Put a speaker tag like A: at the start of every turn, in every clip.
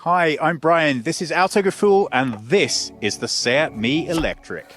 A: Hi, I'm Brian. This is Autogefuhl, and this is the Seat Mii Electric.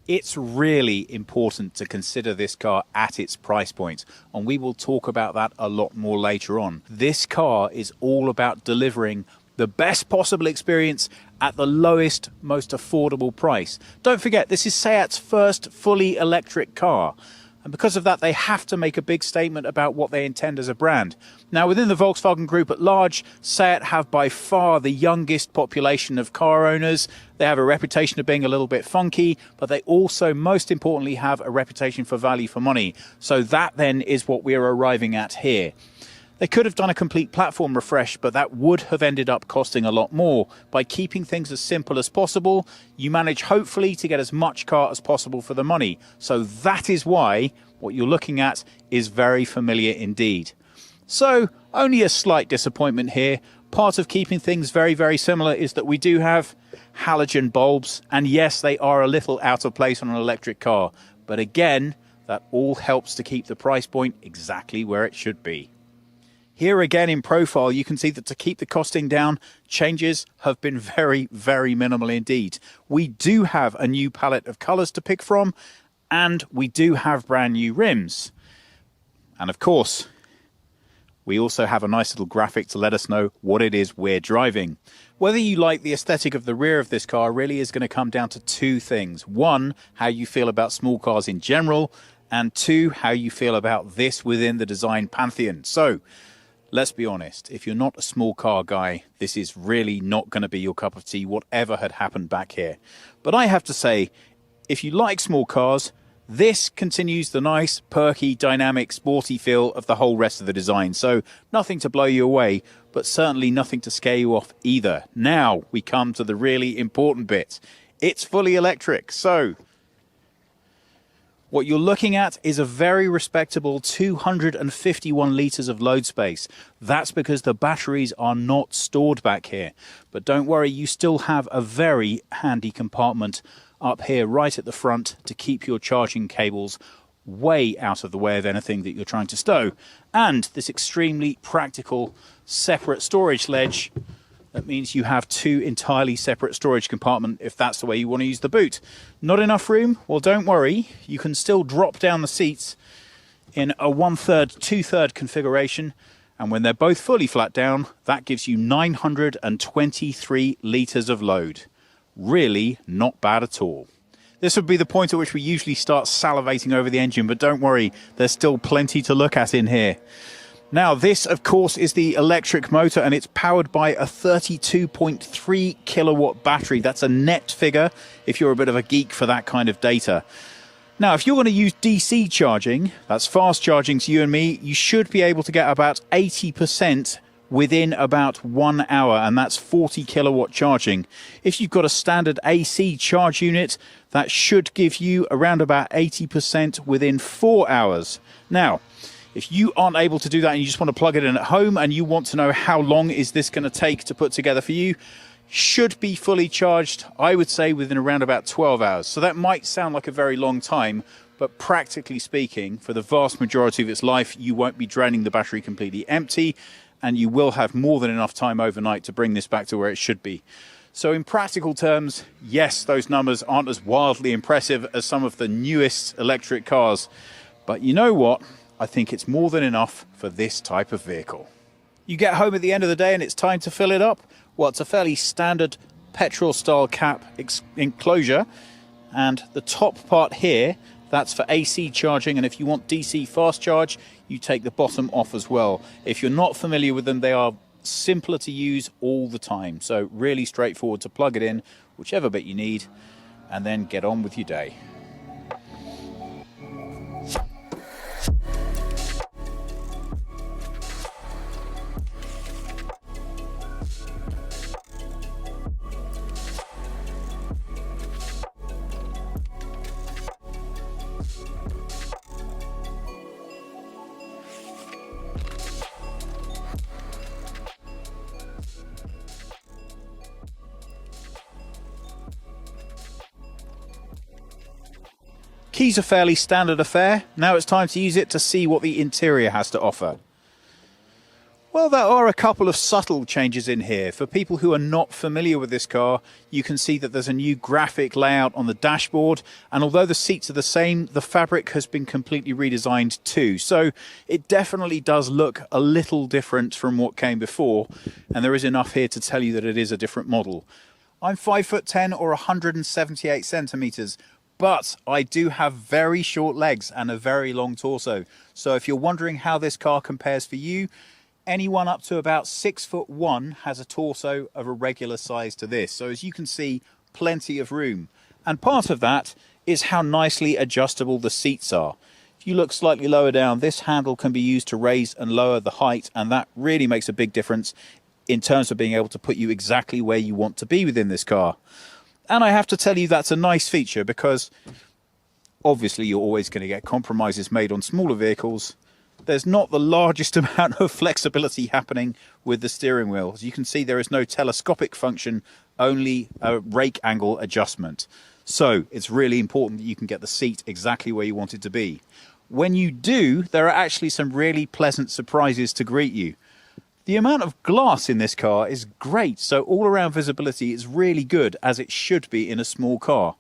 A: It's really important to consider this car at its price point, and we will talk about that a lot more later on. This car is all about delivering the best possible experience at the lowest, most affordable price. Don't forget, this is Seat's first fully electric car. And because of that, they have to make a big statement about what they intend as a brand. Now, within the Volkswagen Group at large, Seat have by far the youngest population of car owners. They have a reputation of being a little bit funky, but they also, most importantly, have a reputation for value for money. So that then is what we're arriving at here. They could have done a complete platform refresh, but that would have ended up costing a lot more. By keeping things as simple as possible, you manage hopefully to get as much car as possible for the money. So that is why what you're looking at is very familiar indeed. So only a slight disappointment here. Part of keeping things very, very similar is that we do have halogen bulbs. And yes, they are a little out of place on an electric car. But again, that all helps to keep the price point exactly where it should be. Here again in profile, you can see that to keep the costing down, changes have been very, very minimal indeed. We do have a new palette of colours to pick from, and we do have brand new rims. And of course, we also have a nice little graphic to let us know what it is we're driving. Whether you like the aesthetic of the rear of this car really is going to come down to two things. One, how you feel about small cars in general, and two, how you feel about this within the design pantheon. So, let's be honest, if you're not a small car guy, this is really not going to be your cup of tea, whatever had happened back here. But I have to say, if you like small cars, this continues the nice, perky, dynamic, sporty feel of the whole rest of the design. So nothing to blow you away, but certainly nothing to scare you off either. Now we come to the really important bit. It's fully electric, so what you're looking at is a very respectable 251 litres of load space. That's because the batteries are not stored back here. But don't worry, you still have a very handy compartment up here right at the front to keep your charging cables way out of the way of anything that you're trying to stow. And this extremely practical separate storage ledge. That means you have two entirely separate storage compartments if that's the way you want to use the boot. Not enough room? Well, don't worry. You can still drop down the seats in a 1/3, 2/3 configuration. And when they're both fully flat down, that gives you 923 litres of load. Really not bad at all. This would be the point at which we usually start salivating over the engine, but don't worry, there's still plenty to look at in here. Now, this, of course, is the electric motor, and it's powered by a 32.3 kilowatt battery. That's a net figure if you're a bit of a geek for that kind of data. Now, if you're going to use DC charging, that's fast charging to you and me, you should be able to get about 80% within about 1 hour, and that's 40 kilowatt charging. If you've got a standard AC charge unit, that should give you around about 80% within 4 hours. Now, if you aren't able to do that and you just want to plug it in at home and you want to know how long is this going to take to put together for you, should be fully charged, I would say, within around about 12 hours. So that might sound like a very long time, but practically speaking, for the vast majority of its life, you won't be draining the battery completely empty, and you will have more than enough time overnight to bring this back to where it should be. So in practical terms, yes, those numbers aren't as wildly impressive as some of the newest electric cars, but you know what? I think it's more than enough for this type of vehicle. You get home at the end of the day and it's time to fill it up. Well, it's a fairly standard petrol style cap enclosure, and the top part here, that's for AC charging, and if you want DC fast charge, you take the bottom off as well. If you're not familiar with them, they are simpler to use all the time. So really straightforward to plug it in, whichever bit you need, and then get on with your day. Keys are fairly standard affair. Now it's time to use it to see what the interior has to offer. Well, there are a couple of subtle changes in here. For people who are not familiar with this car, you can see that there's a new graphic layout on the dashboard, and although the seats are the same, the fabric has been completely redesigned too. So it definitely does look a little different from what came before, and there is enough here to tell you that it is a different model. I'm 5'10" or 178 centimeters, but I do have very short legs and a very long torso. So if you're wondering how this car compares for you, anyone up to about 6'1" has a torso of a regular size to this. So as you can see, plenty of room. And part of that is how nicely adjustable the seats are. If you look slightly lower down, this handle can be used to raise and lower the height, and that really makes a big difference in terms of being able to put you exactly where you want to be within this car. And I have to tell you, that's a nice feature, because obviously you're always going to get compromises made on smaller vehicles. There's not the largest amount of flexibility happening with the steering wheel. As you can see, there is no telescopic function, only a rake angle adjustment. So it's really important that you can get the seat exactly where you want it to be. When you do, there are actually some really pleasant surprises to greet you. The amount of glass in this car is great, so all-around visibility is really good, as it should be in a small car.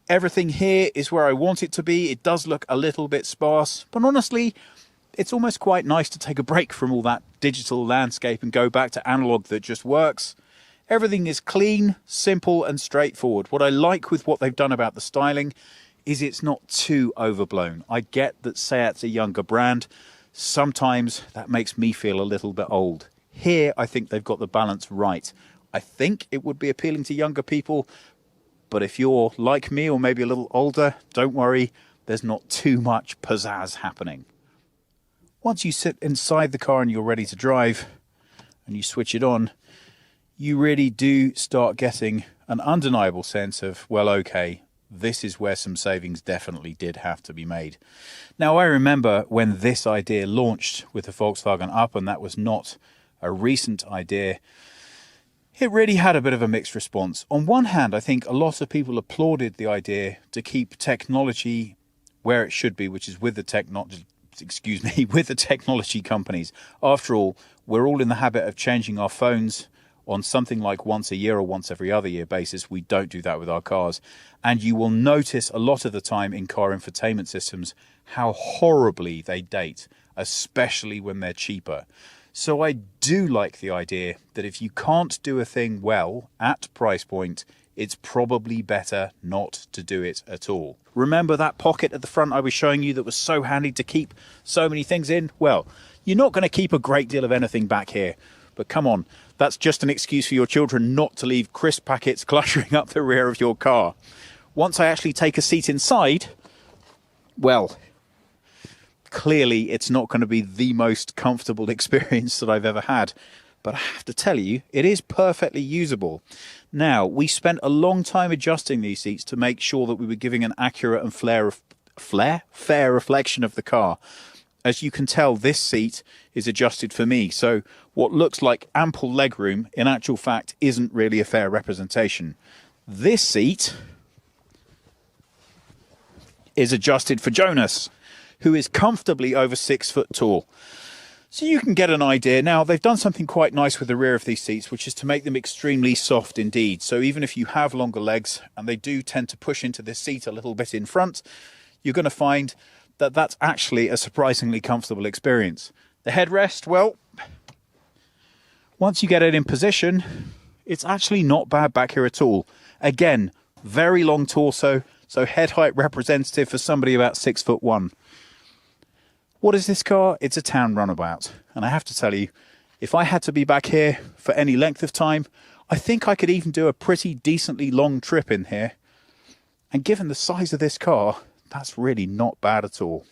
A: Everything here is where I want it to be. It does look a little bit sparse, but honestly, it's almost quite nice to take a break from all that digital landscape and go back to analog that just works. Everything is clean, simple, and straightforward. What I like with what they've done about the styling is it's not too overblown. I get that Seat's a younger brand. Sometimes that makes me feel a little bit old. Here, I think they've got the balance right. I think it would be appealing to younger people, but if you're like me or maybe a little older, don't worry, there's not too much pizzazz happening. Once you sit inside the car and you're ready to drive, and you switch it on, you really do start getting an undeniable sense of, well, okay, this is where some savings definitely did have to be made. Now, I remember when this idea launched with the Volkswagen Up, and that was not a recent idea, it really had a bit of a mixed response. On one hand, I think a lot of people applauded the idea to keep technology where it should be, which is with the technology companies. After all, we're all in the habit of changing our phones on something like once a year or once every other year basis. We don't do that with our cars. And you will notice a lot of the time in car infotainment systems how horribly they date, especially when they're cheaper. So I do like the idea that if you can't do a thing well at price point, it's probably better not to do it at all. Remember that pocket at the front I was showing you that was so handy to keep so many things in? Well, you're not going to keep a great deal of anything back here. But come on, that's just an excuse for your children not to leave crisp packets cluttering up the rear of your car. Once I actually take a seat inside, well, clearly it's not going to be the most comfortable experience that I've ever had. But I have to tell you, it is perfectly usable. Now, we spent a long time adjusting these seats to make sure that we were giving an accurate and fair reflection of the car. As you can tell, this seat is adjusted for me, so what looks like ample legroom in actual fact isn't really a fair representation. This seat is adjusted for Jonas, who is comfortably over 6 foot tall. So you can get an idea. Now, they've done something quite nice with the rear of these seats, which is to make them extremely soft indeed. So even if you have longer legs, and they do tend to push into this seat a little bit in front, you're going to find that that's actually a surprisingly comfortable experience. The headrest, well, once you get it in position, it's actually not bad back here at all. Again, very long torso, so head height representative for somebody about 6'1". What is this car? It's a town runabout. And I have to tell you, If I had to be back here for any length of time, I think I could even do a pretty decently long trip in here. And given the size of this car, that's really not bad at all.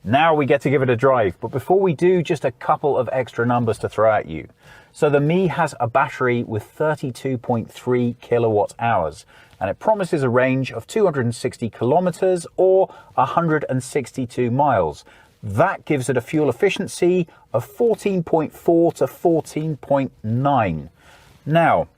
A: Now we get to give it a drive, but before we do, just a couple of extra numbers to throw at you. So the Mii has a battery with 32.3 kilowatt hours, and it promises a range of 260 kilometers or 162 miles. That gives it a fuel efficiency of 14.4 to 14.9. Now,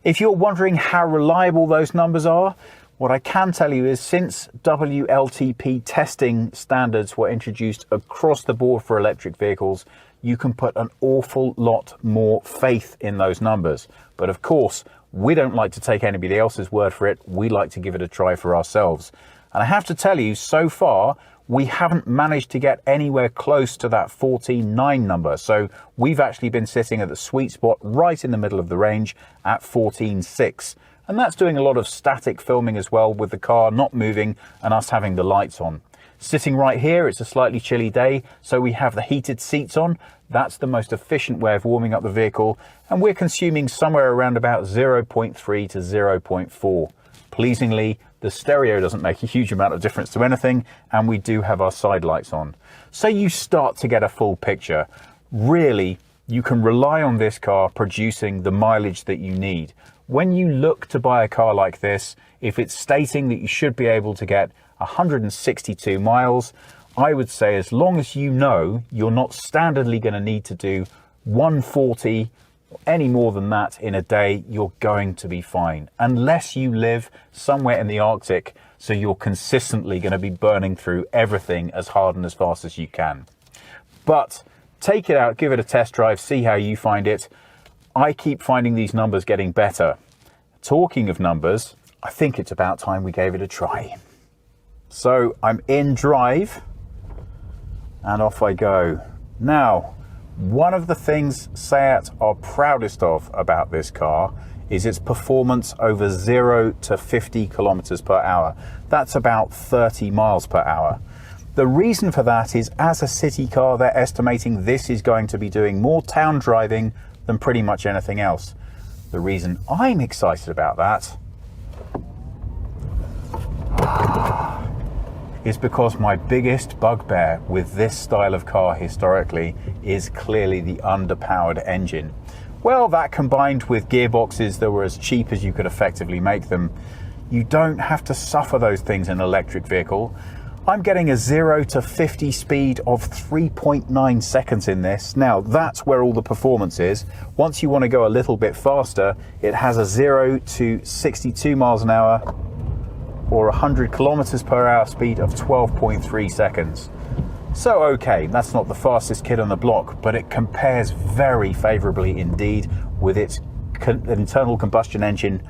A: if you're wondering how reliable those numbers are, what I can tell you is since WLTP testing standards were introduced across the board for electric vehicles, you can put an awful lot more faith in those numbers. But of course, we don't like to take anybody else's word for it. We like to give it a try for ourselves. And I have to tell you, so far, we haven't managed to get anywhere close to that 14.9 number. So we've actually been sitting at the sweet spot right in the middle of the range at 14.6. And that's doing a lot of static filming as well, with the car not moving and us having the lights on. Sitting right here, it's a slightly chilly day, so we have the heated seats on. That's the most efficient way of warming up the vehicle, and we're consuming somewhere around about 0.3 to 0.4. Pleasingly, the stereo doesn't make a huge amount of difference to anything, and we do have our side lights on. So you start to get a full picture. Really, you can rely on this car producing the mileage that you need. When you look to buy a car like this, if it's stating that you should be able to get 162 miles, I would say as long as you know you're not standardly going to need to do 140, any more than that in a day, you're going to be fine. Unless you live somewhere in the Arctic, so you're consistently going to be burning through everything as hard and as fast as you can. But take it out, give it a test drive, see how you find it. I keep finding these numbers getting better. Talking of numbers, I think it's about time we gave it a try. So I'm in drive and off I go. Now, one of the things Seat are proudest of about this car is its performance over 0 to 50 kilometers per hour. That's about 30 miles per hour. The reason for that is, as a city car, they're estimating this is going to be doing more town driving than pretty much anything else. The reason I'm excited about that is because my biggest bugbear with this style of car historically is clearly the underpowered engine. Well, that combined with gearboxes that were as cheap as you could effectively make them, you don't have to suffer those things in an electric vehicle. I'm getting a 0 to 50 speed of 3.9 seconds in this. Now, that's where all the performance is. Once you want to go a little bit faster, it has a 0 to 62 miles an hour or 100 kilometers per hour speed of 12.3 seconds. So, okay, that's not the fastest kid on the block, but it compares very favorably indeed with its internal combustion engine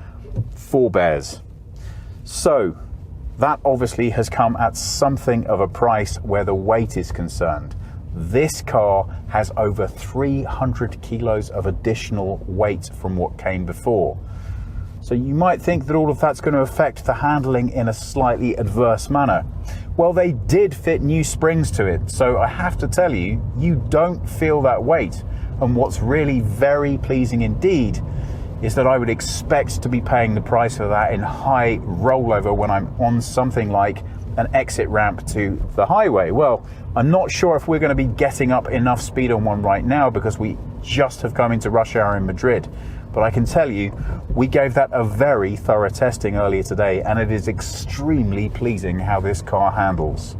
A: forebears. So, that obviously has come at something of a price where the weight is concerned. This car has over 300 kilos of additional weight from what came before. So you might think that all of that's going to affect the handling in a slightly adverse manner. Well, they did fit new springs to it, so I have to tell you, you don't feel that weight. And what's really very pleasing indeed is that I would expect to be paying the price for that in high rollover when I'm on something like an exit ramp to the highway. Well, I'm not sure if we're going to be getting up enough speed on one right now because we just have come into rush hour in Madrid. But I can tell you, we gave that a very thorough testing earlier today, and it is extremely pleasing how this car handles.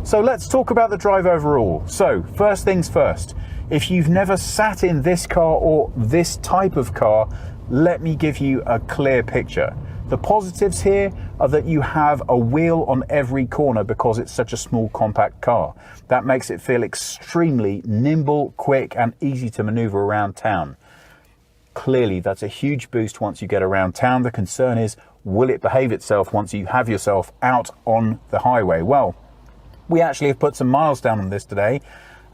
A: So let's talk about the drive overall. So first things first, if you've never sat in this car or this type of car, let me give you a clear picture. The positives here are that you have a wheel on every corner because it's such a small compact car. That makes it feel extremely nimble, quick, and easy to maneuver around town. Clearly, that's a huge boost once you get around town. The concern is, will it behave itself once you have yourself out on the highway? Well, we actually have put some miles down on this today,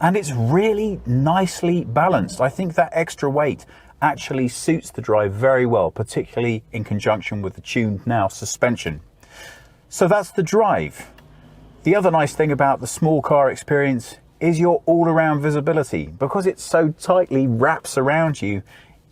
A: and it's really nicely balanced. I think that extra weight actually suits the drive very well, particularly in conjunction with the tuned now suspension. So that's the drive. The other nice thing about the small car experience is your all-around visibility. Because it so tightly wraps around you,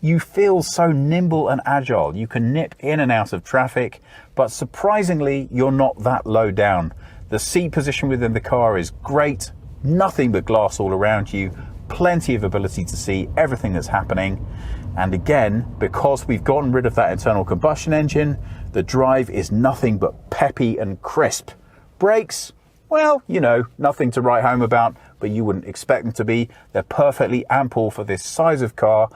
A: you feel so nimble and agile. You can nip in and out of traffic, but surprisingly, you're not that low down. The seat position within the car is great, nothing but glass all around you, plenty of ability to see everything that's happening. And again, because we've gotten rid of that internal combustion engine, the drive is nothing but peppy and crisp. Brakes, well, you know, nothing to write home about, but you wouldn't expect them to be. They're perfectly ample for this size of car,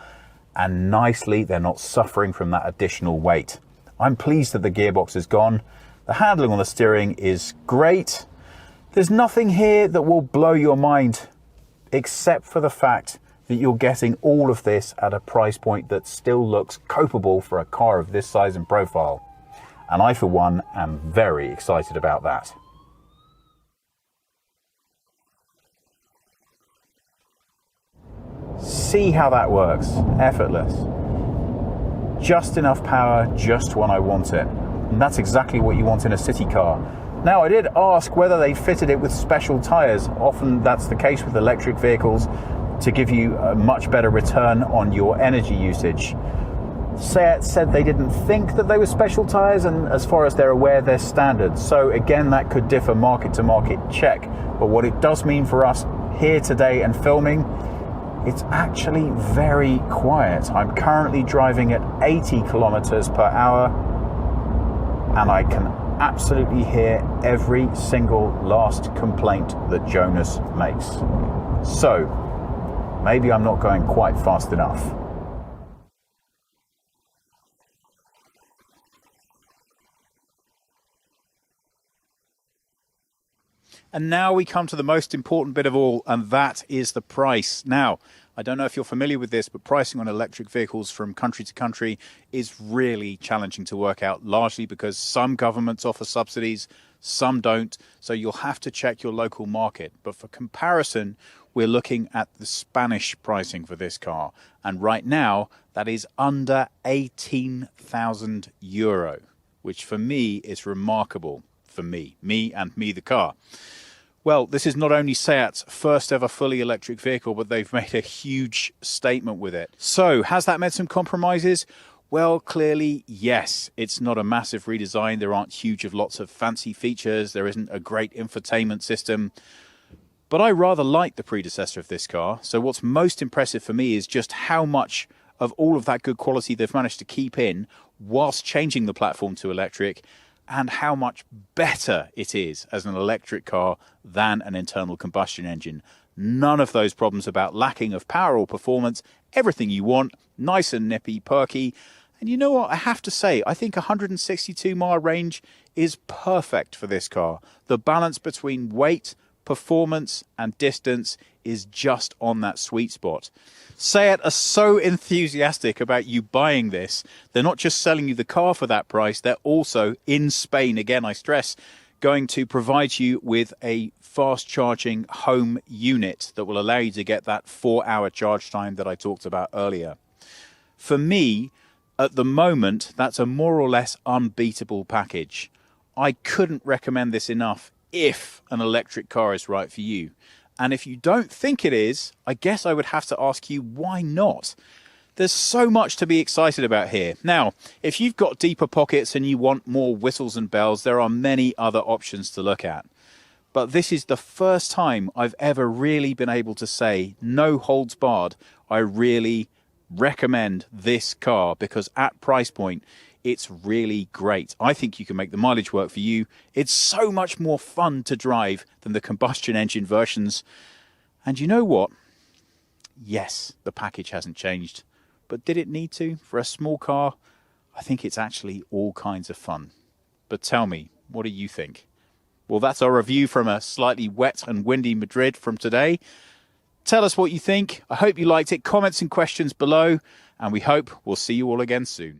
A: and nicely, they're not suffering from that additional weight. I'm pleased that the gearbox is gone. The handling on the steering is great. There's nothing here that will blow your mind, except for the fact that you're getting all of this at a price point that still looks copeable for a car of this size and profile. And I, for one, am very excited about that. See how that works, effortless. Just enough power, just when I want it. And that's exactly what you want in a city car. Now, I did ask whether they fitted it with special tyres. Often that's the case with electric vehicles to give you a much better return on your energy usage. Seat said they didn't think that they were special tyres, and as far as they're aware, they're standard. So again, that could differ market to market, check. But what it does mean for us here today and filming, it's actually very quiet. I'm currently driving at 80 kilometers per hour, and I can absolutely hear every single last complaint that Jonas makes. So maybe I'm not going quite fast enough. And now we come to the most important bit of all, and that is the price. Now, I don't know if you're familiar with this, but pricing on electric vehicles from country to country is really challenging to work out, largely because some governments offer subsidies, some don't. So you'll have to check your local market. But for comparison, we're looking at the Spanish pricing for this car. And right now, that is under 18,000 euro, which for me is remarkable. For me and me, the car. Well, this is not only Seat's first ever fully electric vehicle, but they've made a huge statement with it. So, has that made some compromises? Well, clearly, yes. It's not a massive redesign. There aren't lots of fancy features. There isn't a great infotainment system. But I rather like the predecessor of this car. So what's most impressive for me is just how much of all of that good quality they've managed to keep in whilst changing the platform to electric, and how much better it is as an electric car than an internal combustion engine. None of those problems about lacking of power or performance. Everything you want, nice and nippy, perky. And you know what? I have to say, I think 162-mile range is perfect for this car. The balance between weight, performance, and distance is just on that sweet spot. Seat are so enthusiastic about you buying this. They're not just selling you the car for that price, they're also, in Spain, again I stress, going to provide you with a fast charging home unit that will allow you to get that 4-hour charge time that I talked about earlier. For me, at the moment, that's a more or less unbeatable package. I couldn't recommend this enough if an electric car is right for you. And if you don't think it is, I guess I would have to ask you, why not? There's so much to be excited about here. Now, if you've got deeper pockets and you want more whistles and bells, there are many other options to look at. But this is the first time I've ever really been able to say, no holds barred, I really recommend this car, because at price point, it's really great. I think you can make the mileage work for you. It's so much more fun to drive than the combustion engine versions. And you know what? Yes, the package hasn't changed. But did it need to? For a small car, I think it's actually all kinds of fun. But tell me, what do you think? Well, that's our review from a slightly wet and windy Madrid from today. Tell us what you think. I hope you liked it. Comments and questions below. And we hope we'll see you all again soon.